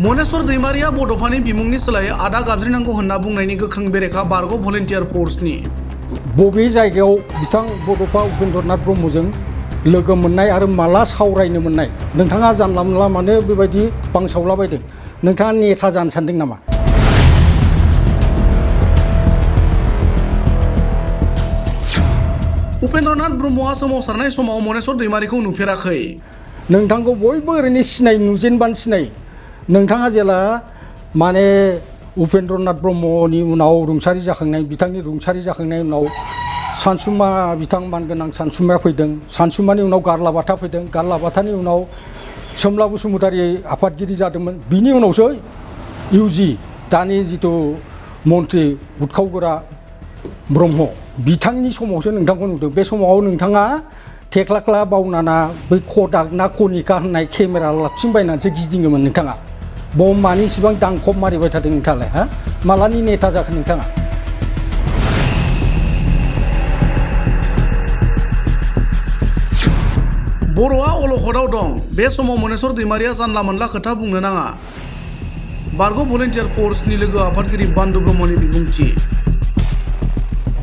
मनेस्वर दैमारिया बड'फानि बिमुंनि सोलायै आदा गाबज्रिनांगौ होनना बुंनायनि गोख्रों बेरेखा बारग' भलन्टियार फर्सनि बबे जायगायाव बिथां बड'फा उपेन्द्रनाथ ब्रह्मजों लोगो मोननाय आरो माला सावरायनो मोननाय नोंथाङा जानला मोनला मानो बेबायदि बांसावलाबायदों नोंथाङा नेता जानो सानदों नामा? उपेन्द्रनाथ ब्रह्मआ सोमावसारनाय समाव मनेस्वर दैमारिखौ नुफेराखै। नोंथांखौ बयबो ओरैनो सिनाय नुजेनबानो सिनाय नोंथाङा जेला माने उपेन्द्रनाथ ब्रह्मनि उनाव रुंसारि जाखांनाय बिथांनि रुंसारि जाखांनायनि उनाव सानसुमा बिथां मानगोनां सानसुमाया फैदों। सानसुमानि उनाव गारलाबाथा फैदों। गारलाबाथानि उनाव सोमला बसुमतारी आफादगिरि जादोंमोन। बिनि उनावसो इउजि दानि जिथु मन्त्रि उदखावगोरा ब्रह्म बिथांनि समावसो नोंथांखौ नुदों। बे समाव नोंथाङा थेख्लाख्ला बावनाना बै कदाक ना कनिका होननाय केमेरा लाबथिंबायनानैसो गिदिङोमोन नोंथाङा। मानि इसिबां दांखब मारिबाय थादों नोंथाङालाय हा मालानि नेता जाखो नोंथाङा? बर'आ अलखदाव दं। बे समाव मनेस्वर दैमारिया जानला मोनला खोथा बुंनो नाङा। बारग' भलन्टियार फर्सनि लोगो आफादगिरि बान्दु ब्रह्मनि बिबुंथि।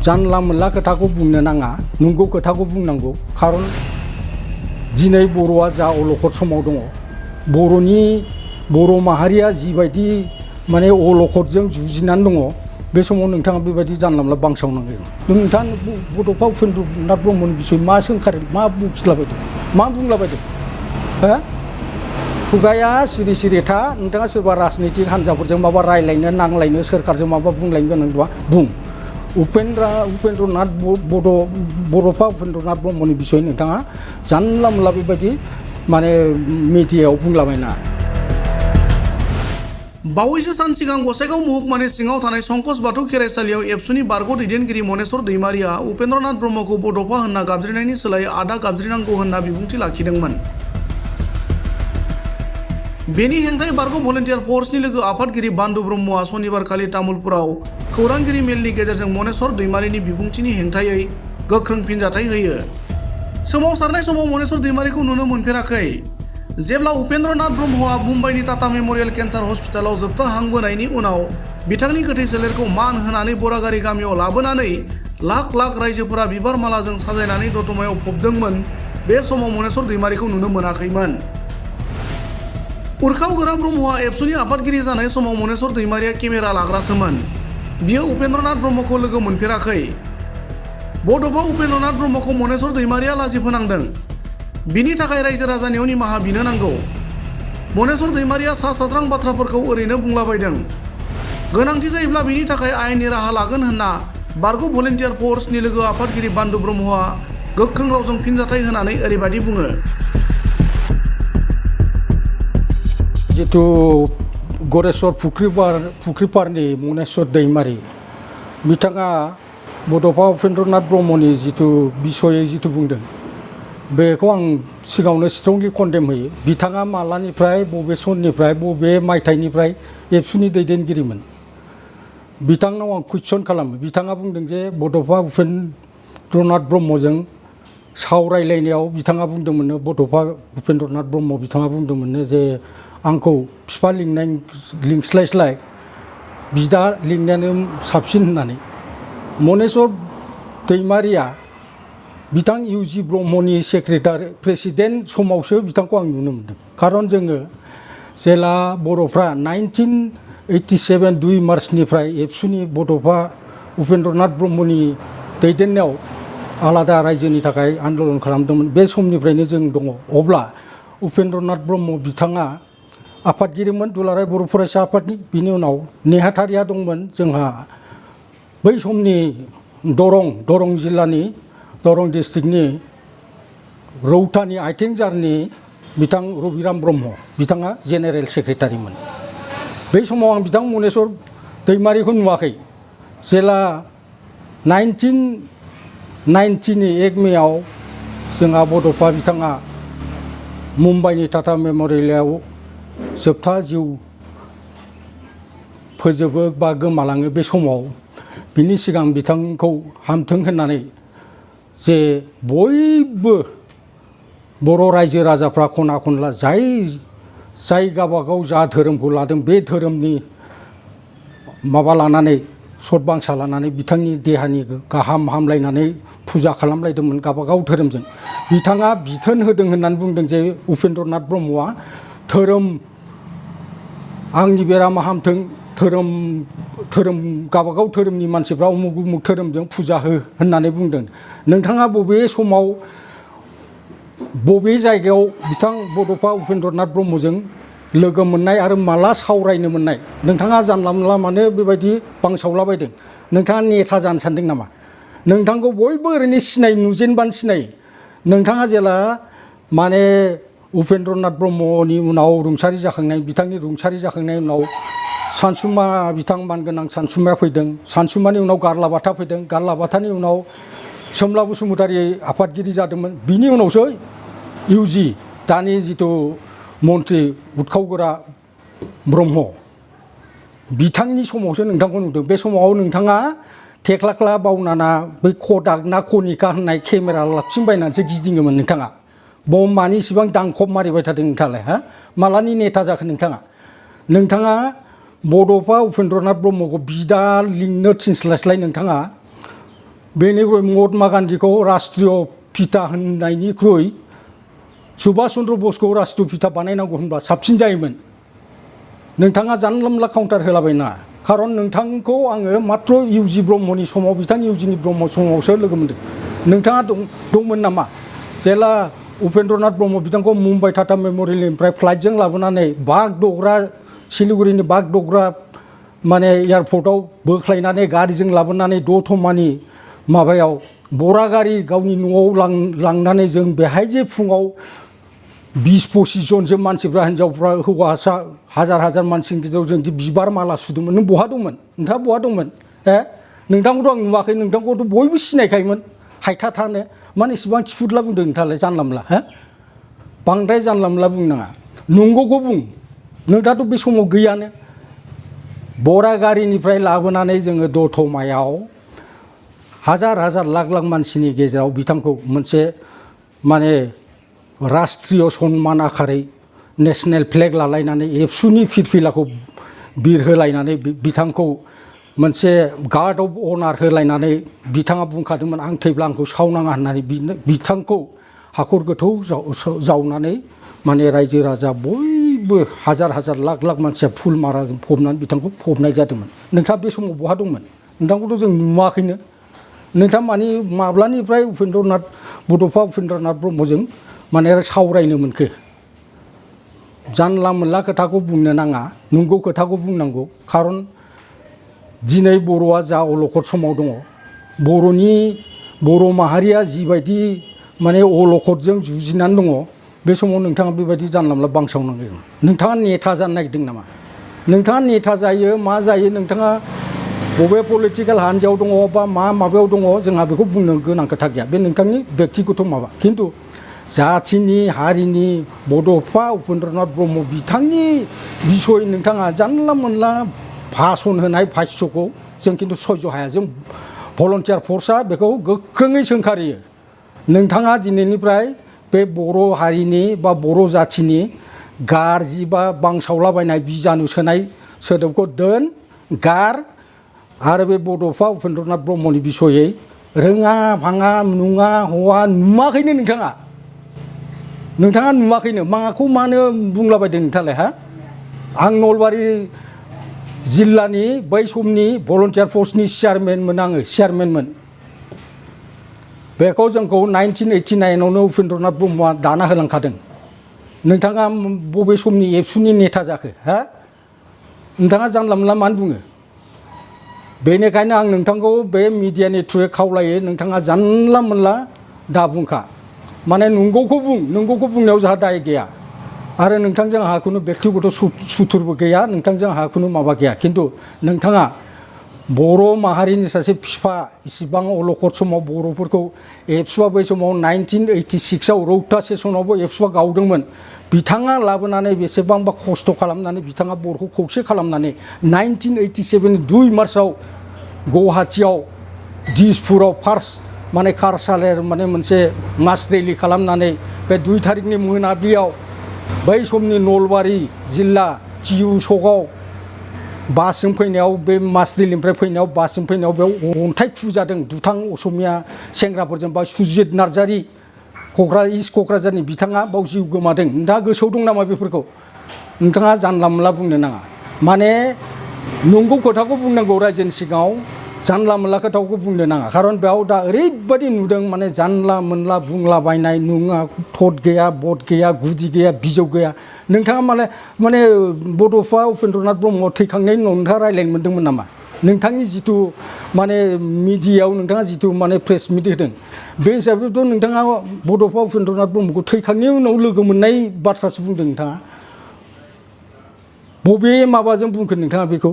जानला मोनला खोथाखौ बुंनो नाङा नंगौ खोथाखौ बुंनांगौ। खारन दिनै बर'आ जा अलखद समाव दङ बर' माहारिया जिबायदि माने अलखदजों जुजिनानै दङ बे समाव नोंथाङा बेबायदि जानला मोनला बांसावनांगोन। नोंथाङा बड'फा उपेन्द्रनाथ ब्रह्मनि बिसय मा सोंखारो मा बुंलाबायदों मा बुंलाबायदों हो? खुगाया सिरि सिरि था। नोंथाङा सोरबा राजनितिक हान्जाफोरजों माबा रायलायनो नांलायनो सोरखारजों माबा बुंलायनो गोनां दंबा बुं। बड'फा उपेन्द्रनाथ ब्रह्मनि बिसय नोंथाङा जानला मोनला बेबायदि माने मिडियायाव बुंलाबायना। बावैसो सान सिगां गसाइगाव महकुमानि सिङाव थानाय संकस बाथौ खेराइसालियाव एबसुनि बारग' दैदेनगिरि मनेस्वर दैमारिया उपेन्द्रनाथ ब्रह्मखौ बड'फा होनना गाबज्रिनायनि सोलायै आदा गाबज्रिनांगौ होनना बिबुंथि लाखिदोंमोन। बेनि हेंथायै बारग' भलन्टियार फर्सनि लोगो आफादगिरि बान्दु ब्रह्मआ सनिबारखालि तामुलपुराव खौरांगिरि मेलनि गेजेरजों मनेस्वर दैमारिनि बिबुंथिनि हेंथायै गोख्रों फिनजाथाय होयो। सोमावसारनाय समाव मनेस्वर दैमारिखौ नुनो मोनफेराखै। जेब्ला उपेन्द्रनाथ ब्रह्मआ मुम्बाइनि टाटा मेम'रियेल केन्सार हस्पिटालाव जोबथा हां बोनायनि उनाव बिथांनि गोथै सोलेरखौ मान होनानै बरागारि गामियाव लाबोनानै लाख लाख रायजोफोरा बिबार मालाजों साजायनानै दतमायाव फबदोंमोन बे समाव मनेस्वर दैमारिखौ नुनो मोनाखैमोन। उरखावगोरा ब्रह्मआ एबसुनि आफादगिरि जानाय समाव मनेस्वर दैमारिया केमेरा लाग्रासोमोन। बियो उपेन्द्रनाथ ब्रह्मखौ लोगो मोनफेराखै। बड'फा उपेन्द्रनाथ ब्रह्मखौ मनेस्वर दैमारिया लाजि फोनांदों। बिनि थाखाय रायजो राजानियाव निमाहा बिनो नांगौ। मनेस्वर दैमारिया सा साज्रां बाथ्राफोरखौ ओरैनो बुंलाबायदों। गोनांथि जायोब्ला बिनि थाखाय आयेननि राहा लागोन होनना बारग' भलन्टियार फर्सनि लोगो आफादगिरि बान्दु ब्रह्मआ गोख्रों रावजों फिनजाथाय होनानै ओरैबायदि बुङो। जिथु गरेस्वर फुख्रिपारनि मनेस्वर दैमारि बिथाङा बड'फा उपेन्द्रनाथ ब्रह्मनि जिथु बिसयै जिथु बुंदों बेखौ आं सिगाङावनो स्ट्रंलि कन्डेम होयो। बिथाङा मालानिफ्राय बबे सननिफ्राय बबे मायथाइनिफ्राय एबसुनि दैदेनगिरिमोन बिथांनाव आं कुइसन खालामो। बिथाङा बुंदों जे बड'फा उपेन्द्रनाथ ब्रह्मजों सावरायलायनायाव बिथाङा बुंदोंमोननो बड'फा उपेन्द्रनाथ ब्रह्म बिथाङा बुंदोंमोननो जे आंखौ बिफा लिंस्लायस्लाय बिदा लिंनायानो साबसिन होननानै। मनेस्वर दैमारिया बिथां इउजि ब्रह्मनि सेक्रेटारि प्रेसिडेन्ट समावसो बिथांखौ आं नुनो मोनदों। खारन जोङो जेला बर'फ्रा 1987 2 मार्चनिफ्राय एबसुनि बड'फा उपेन्द्रनाथ ब्रह्मनि दैदेननायाव आलादा रायजोनि थाखाय आन्दलन खालामदोंमोन बे समनिफ्रायनो जों दङ। अब्ला उपेन्द्रनाथ ब्रह्म बिथाङा आफादगिरिमोन दुलाराय बर' फरायसा आफादनि। बिनि उनाव नेहाथारिया दंमोन जोंहा बै समनि दरं जिल्लानि दरं डिस्ट्रिक्टनि रौतानि आइटेंजारनि बिथां रबिराम ब्रह्म बिथाङा जेनेरेल सेक्रेटारिमोन। बै समाव आं बिथां मनेस्वर दैमारिखौ नुवाखै। जेला 1990 1 मेआव जोंहा बड'फा बिथाङा मुम्बाइनि टाटा मेम'रियेलाव जोबथा जिउ फोजोबो बा गोमालाङो बे समाव बिनि सिगां बिथांखौ हामथों होननानै जे बयबो बर' रायजो राजाफ्रा खना खनला जाय जाय गावबागाव जा धोरोमखौ लादों बे धोरोमनि माबा लानानै सतबांसा लानानै बिथांनि देहानि गाहाम हामलायनानै फुजा खालामलायदोंमोन गावबागाव धोरोमजों। बिथाङा बिथोन होदों होननानै बुंदों जे उपेन्द्रनाथ ब्रह्मआ धोरोम आंनि बेरामा हामथों, धोरोम गावबागाव धोरोमनि मानसिफ्रा उमुक उमुक धोरोमजों फुजा हो होननानै बुंदों। नोंथाङा बबे समाव बबे जायगायाव बिथां बड'फा उपेन्द्रनाथ ब्रह्मजों लोगो मोननाय आरो माला सावरायनो मोननाय? नोंथाङा जानला मोनला मानो बेबायदि बांसावलाबायदों? नोंथाङा नेता जानो सानदों नामा? नोंथांखौ बयबो ओरैनो नुजेनबानो सिनायो। नोंथाङा जेला माने उपेन्द्रनाथ ब्रह्मनि उनाव रुंसारि जाखांनाय, बिथांनि रुंसारि जाखांनायनि उनाव सानसुमा बिथां मानगोनां सानसुमाया फैदों, सानसुमानि उनाव गारलाबाथा फैदों, गारलाबाथानि उनाव सोमला बसुमतारी आफादगिरि जादोंमोन, बिनि उनावसो इउजि दानि जिथु मन्त्रि उथखावगोरा ब्रह्म बिथांनि समावसो नोंथांखौ नुदों। बे समाव नोंथाङा थेख्लाख्ला बावनाना बै कदाक ना कनिका होननाय केमेरा लाबथिंबायनानैसो गिदिङोमोन नोंथाङा। मानि इसिबां दांखब मारिबाय थादों नोंथाङालाय? हा मालानि नेता जाखो नोंथाङा बड'फा उपेन्द्रनाथ ब्रह्मखौ बिदा लिंनो थिनस्लायस्लाय नोंथाङा बेनिख्रुइ महात्मा गान्धीखौ राष्ट्रीय पिता होननायनिख्रुइ सुभाष चन्द्र बसखौ राष्ट्रीय पिता बानायनांगौ होनबा साबसिन जायोमोन। नोंथाङा जानला मोनला काउन्टार होलाबायनाङा, खारन नोंथांखौ आङो मात्र इउजि ब्रह्मनि समाव, बिथां इउजिनि ब्रह्म समावसो लोगो मोनदों। नोंथाङा दंमोन नामा जेला उपेन्द्रनाथ ब्रह्म बिथांखौ मुम्बाइ टाटा मेमरियेलनिफ्राय फ्लाइटजों लाबोनानै बागड'ग्रा सिलिगुरिनि बागड'ग्रा माने एयारपर्टआव बोख्लायनानै गारिजों लाबोनानै दतमानि माबायाव बरागारि गावनि न'आव लांनानै जों बेहाय जे फुङाव 20-25 जनसो मानसिफ्रा, हिन्जावफ्रा, हौवासा हाजार मानसिनि गेजेराव जों बिबार माला सुदोंमोन। नों बहा दंमोन? नोंथाङा बहा दंमोन? नोंथांखौथ' आं नुवाखै, नोंथांखौथ' बयबो सिनायखायोमोन। हायथा माने इसेबां थिफुदला बुंदों नोंथाङालाय जानला मोनला? बांद्राय जानला मोनला बुंनाङा, नंगौखौ बुं। नोंथाङाथ' बे समाव गैयानो। बरागारिनिफ्राय लाबोनानै जोङो दतमायाव हाजार लाख मानसिनि गेजेराव बिथांखौ मोनसे माने राष्ट्रीय सन्मान आखारै नेसनेल फ्लेग लालायनानै एबसुनि फिरफिलाखौ बिरहोलायनानै बिथांखौ मोनसे गार्ड अफ अनार होलायनानै बिथाङा बुंखादोंमोन आं थैब्ला आंखौ सावनाङा होननानै। बिथांखौ हाखर गोथौ जावनानै माने रायजो राजा बयबो हाजार लाख मानसिया फुल माराजों फबनानै बिथांखौ फबनाय जादोंमोन। नोंथाङा बे समाव बहा दंमोन? नोंथांखौथ' जों नुवाखैनो। नोंथाङा माब्लानिफ्राय बड'फा उपेन्द्रनाथ ब्रह्मजों माने सावरायनो मोनखो? जानला मोनला खोथाखौ बुंनो नाङा, नंगौ खोथाखौ बुंनांगौ। खारन दिनै बर'आ जा अलखद समाव दङ, बर' माहारिया जिबायदि माने अलखदजों जुजिनानै दङ, बे समाव नोंथाङा बेबायदि जानला मोनला बांसावनांगोन। नोंथाङा नेता जानो नागिरदों नामा? नोंथाङा नेता जायो मा जायो, नोंथाङा बबे पलिटिकेल हान्जायाव दङ बा माबायाव दङ, जोंहा बेखौ बुंनो गोनां खोथा गैया। बे नोंथांनि बेक्तिगत माबा। खिन्थु जाथिनि हारिनि बड'फा उपेन्द्रनाथ ब्रह्म बिथांनि बिसय नोंथाङा जानला मोनला भाषण होनाय भाष्यखौ जों खिन्थु सयज' हाया। जों भलन्टियार फर्सआ बेखौ गोख्रोङै सोंखारियो। नोंथाङा दिनैनिफ्राय बे बर' हारिनि बा बर' जाथिनि गाज्रि बा बांसावलाबायनाय बिजानु सोनाय सोदोबखौ गार आरो बे बड'फा उपेन्द्रनाथ ब्रह्मनि बिसयै रोङा भाङा नुङा हवा नुवाखैनो नोंथाङा नुवाखैनो। मानो बुंलाबायदों नोंथाङालाय? आं नलबारि जिल्लानि बै समनि भलन्टियार फर्सनि चेयारमेनमोन। बेखौ जोंखौ 1989आवनो उपेन्द्रनाथ ब्रह्मआ दाना होलांखादों। नोंथाङा बबे समनि एबसुनि नेता जाखो? नोंथाङा जानला मोनला मानो बुङो? बेनिखायनो आं नोंथांखौ बे मिडियानि थ्रुयै खावलायो, नोंथाङा जानला मोनला दा बुंखा। माने नंगौखौ बुं, नंगौखौ बुंनायाव जोंहा दाय गैया। आरो नोंथांजों आंहा खुनु बेक्तिगत सुथुरबो गैया, नोंथांजों आंहा खुनु माबा गैया। खिन्थु नोंथाङा बर' माहारिनि सासे बिफा, इसिबां अलखद समाव बर'फोरखौ एबसुआ बै समाव 1986आव रौता सेसनावबो एबसुआ गावदोंमोन। बिथाङा लाबोनानै बेसेबांबा खस्थ' खालामनानै बिथाङा बर'खौ खौसे खालामनानै 1987 2 मार्चआव गुवाहाटियाव दिसपुराव फार्स्ट कालचारेल मोनसे मास रेलि खालामनानै बे 2 तारिखनि मोनाबिलियाव बै समनि नलबारि जिल्ला टिउ सकआव बासजों फैनायाव बे मासरिलिनिफ्राय फैनायाव बासजों फैनायाव बेयाव अन्थाइ खुजादों दुथां असमिया सेंग्राफोरजों बा सुजित नार्जारि इस्ट क'क्राझारनि बिथाङा बाव जिउ गोमादों। नोंथाङा गोसोआव दं नामा बेफोरखौ? नोंथाङा जानला मोनला बुंनो नाङा। माने नंगौ खोथाखौ बुंनांगौ रायजोनि सिगाङाव, जानला मोनला खोथाखौ बुंनो नाङा। खारन बेयाव दा ओरैबायदि नुदों माने जानला मोनला बुंलाबायनाय, नङा थद गैया, बद गैया, गुदि गैया, बिजौ गैया। नोंथाङा माने बड'फा उपेन्द्रनाथ ब्रह्म थैखांनायनि उनाव नोंथाङा रायज्लायनो मोन्दोंमोन नामा? नोंथांनि जिथु माने मिडियायाव नोंथाङा जिथु माने प्रेस मिट होदों, बे हिसाबैथ' नोंथाङा बड'फा उपेन्द्रनाथ ब्रह्मखौ थैखांनायनि उनाव लोगो मोननाय बाथ्रासो बुंदों नोंथाङा। बबे माबाजों बुंखो नोंथाङा बेखौ?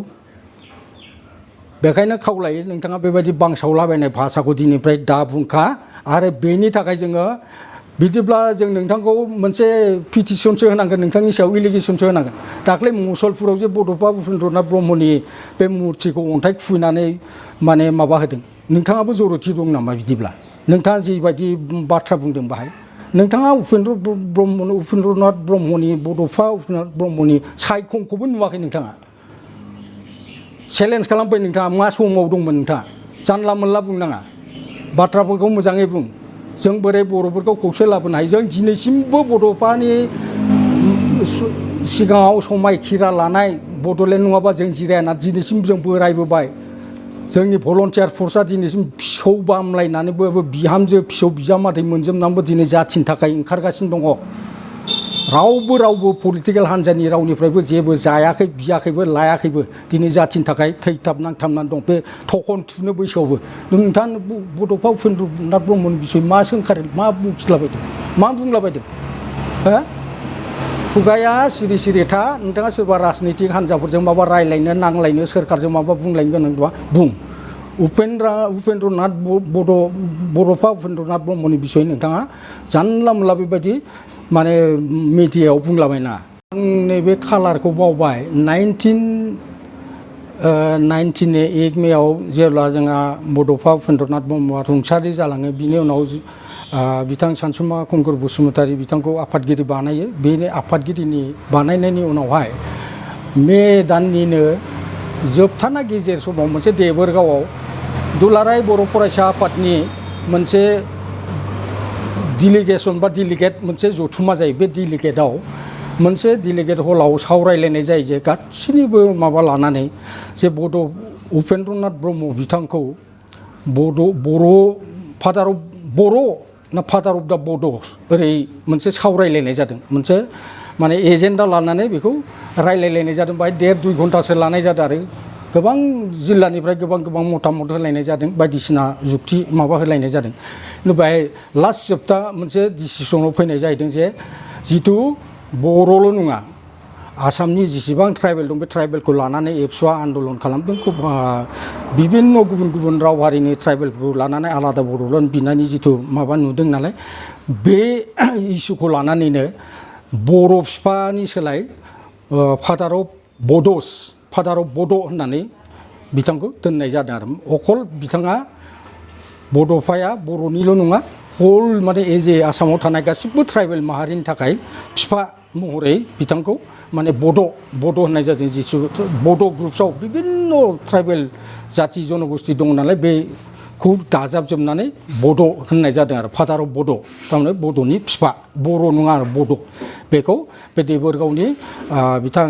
बेखायनो खावलायो नोंथाङा बेबायदि बांसावलाबायनाय भाषाखौ दिनैनिफ्राय दा बुंखा। आरो बेनि थाखाय जोङो बिदिब्ला जों नोंथांखौ मोनसे पिटिसनसो होनांगोन, नोंथांनि सायाव एलिगेसनसो होनांगोन। दाख्लै मुसलपुराव जे बड'फा उपेन्द्रनाथ ब्रह्मनि बे मुर्तिखौ अन्थाइ खुबैनानै माने माबा होदों, नोंथाङाबो जर'थि दं नामा? बिदिब्ला नोंथाङा जिबायदि बाथ्रा बुंदों बाहाय, नोंथाङा उपेन्द्रनाथ ब्रह्मनि बड'फा उपेन्द्रनाथ ब्रह्मनि सायखंखौबो नुवाखै। नोंथाङा चेलेन्ज खालामबाय, नोंथाङा मा समाव दंमोन? नोंथाङा जानला मोनला बुंनाङा, बाथ्राफोरखौ मोजाङै बुं। जों बोरै बर'फोरखौ खौसे लाबोनो हायो? जों दिनैसिमबो बड'फानि सिगाङाव समायखिरा लानाय, बड'लेण्ड नङाबा जों जिरायाना, दिनैसिम जों बोरायबोबाय। जोंनि भलन्टियार फर्सआ दिनैसिम फिसौ बामलायनानैबो, बिहामजो फिसौ बिजामादै मोनजोबनानैबो दिनै जाथिनि थाखाय ओंखारगासिनो दङ। रावबो पलिटिकेल हान्जानि रावनिफ्रायबो जेबो जायाखै, बियाखैबो, लायाखैबो। दिनै जाथिनि थाखाय थैथाब नांथाबनानै दं, बे थखन थुनो बैसोआवबो। नोंथाङा बड'फा उपेन्द्रनाथ ब्रह्मनि बिसय मा सोंखारो, मा बुंलाबायदों, मा बुंलाबायदों? हो? खुगाया सिरि सिरि था। नोंथाङा सोरबा राजनितिक हान्जाफोरजों माबा रायलायनो, नांलायनो, सोरखारजों माबा बुंलायनो गोनां दंबा बुं। बड'फा उपेन्द्रनाथ ब्रह्मनि बिसय नोंथाङा जानला मोनला बेबायदि माने मिडियायाव बुंलाबायना। आं नैबे कालारखौ बावबाय। 1998 मेआव जेब्ला जोंहा बड'फा उपेन्द्रनाथ ब्रह्मआ रुंसारि जालाङो, बिनि उनाव बिथां सानसुमा खुंगुर बसुमतारी बिथांखौ आफादगिरि बानायो। बे आफादगिरिनि बानायनायनि उनावहाय मे दाननिनो जोबथाना गेजेर समाव मोनसे देबोरगावआव दुलाराय बर' फरायसा आफादनि मोनसे डिलिगेसन बा डिलिगेट मोनसे जथुमा जायो। बे डिलिगेटआव मोनसे डिलिगेट हलाव सावरायलायनाय जायो जे गासैनिबो माबा लानानै जे उपेन्द्रनाथ ब्रह्म बिथांखौ फादार अफ बर' ना फादार अफ दा बड' ओरै मोनसे सावरायलायनाय जादों। मोनसे माने एजेन्डा लानानै बेखौ रायलायलायनाय जादों। बाहाय 1.5-2 घन्टासो लानाय जादों आरो गोबां जिल्लानिफ्राय गोबां मतामत होलायनाय जादों, बायदिसिना जुक्ति माबा होलायनाय जादों। बेहाय लास्ट जोबथा मोनसे डिसिसनाव फैनाय जाहैदों जे जिथु बर'ल' नङा, आसामनि जेसेबां ट्राइबेल दं, बे ट्राइबेलखौ लानानै एबसुआ आन्दलन खालामदों। बिभिन्न गुबुन राव हारिनि ट्राइबेलफोरखौ लानानै आलादा बड'लेण्ड बिनायनि जिथु माबा नुदों नालाय, बे इस्युखौ लानानैनो बर' बिफानि सोलाय फादार अफ बड' होननानै बिथांखौ दोननाय जादों आरो अकल बिथाङा बड'फाया बर'निल' नङा, हल माने एज ए आसामाव थानाय गासिबो ट्राइबेल माहारिनि थाखाय बिफा महरै बिथांखौ माने बड' होननाय जादों। जिसु बड' ग्रुपसआव बिभिन्न ट्राइबेल जाति जनगोष्ठी दङ नालाय, बेखौ दाजाबजोबनानै बड' होननाय जादों आरो फादार अफ बड', थारमाने बड'नि बिफा, बर' नङा आरो बड'। बेखौ बे देबोरगावनि बिथां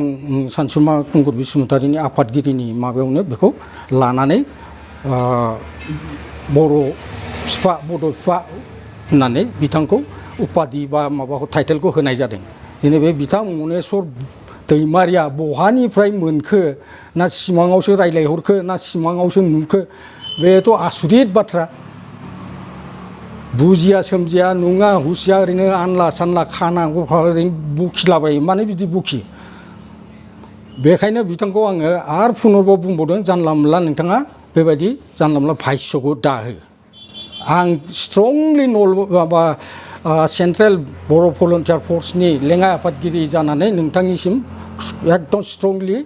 सानसुमा खुंगुर बसुमतारीनि आफादगिरिनि माबायावनो बेखौ लानानै बर' बिफा, बड' बिफा होननानै बिथांखौ उपाधि बा माबाखौ टाइटेलखौ होनाय जादों। दिनै बे बिथां मनेस्वर दैमारिया बहानिफ्राय मोनखो, ना सिमाङावसो रायलायहरखो, ना सिमाङावसो नुखो, बेथ' आसुरित बाथ्रा। बुजिया सोमजिया नङा हुसिया ओरैनो आनला सानला खाना गफा ओरैनो बखिलाबायो। मानो बिदि बखि? बेखायनो बिथांखौ आङो आरो पुनर्बाव बुंबावदों, जानला मोनला नोंथाङा बेबायदि जानला मोनला भाष्यखौ दाहो। आं स्ट्रंलि माबा सेन्ट्रेल बर' भलन्टियार फर्सनि लेङाइ आफादगिरि जानानै नोंथांनिसिम एकदम स्ट्रंलि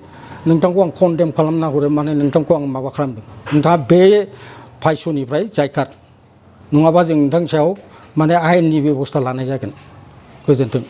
नोंथांखौ आं कन्डेम खालामना हरो। माने नोंथांखौ आं माबा खालामदों, नोंथाङा बे भाष्यनिफ्राय जायखार, नङाबा जों नोंथांनि सायाव माने आयेननि बेबस्था लानाय जागोन। गोजोन्थों।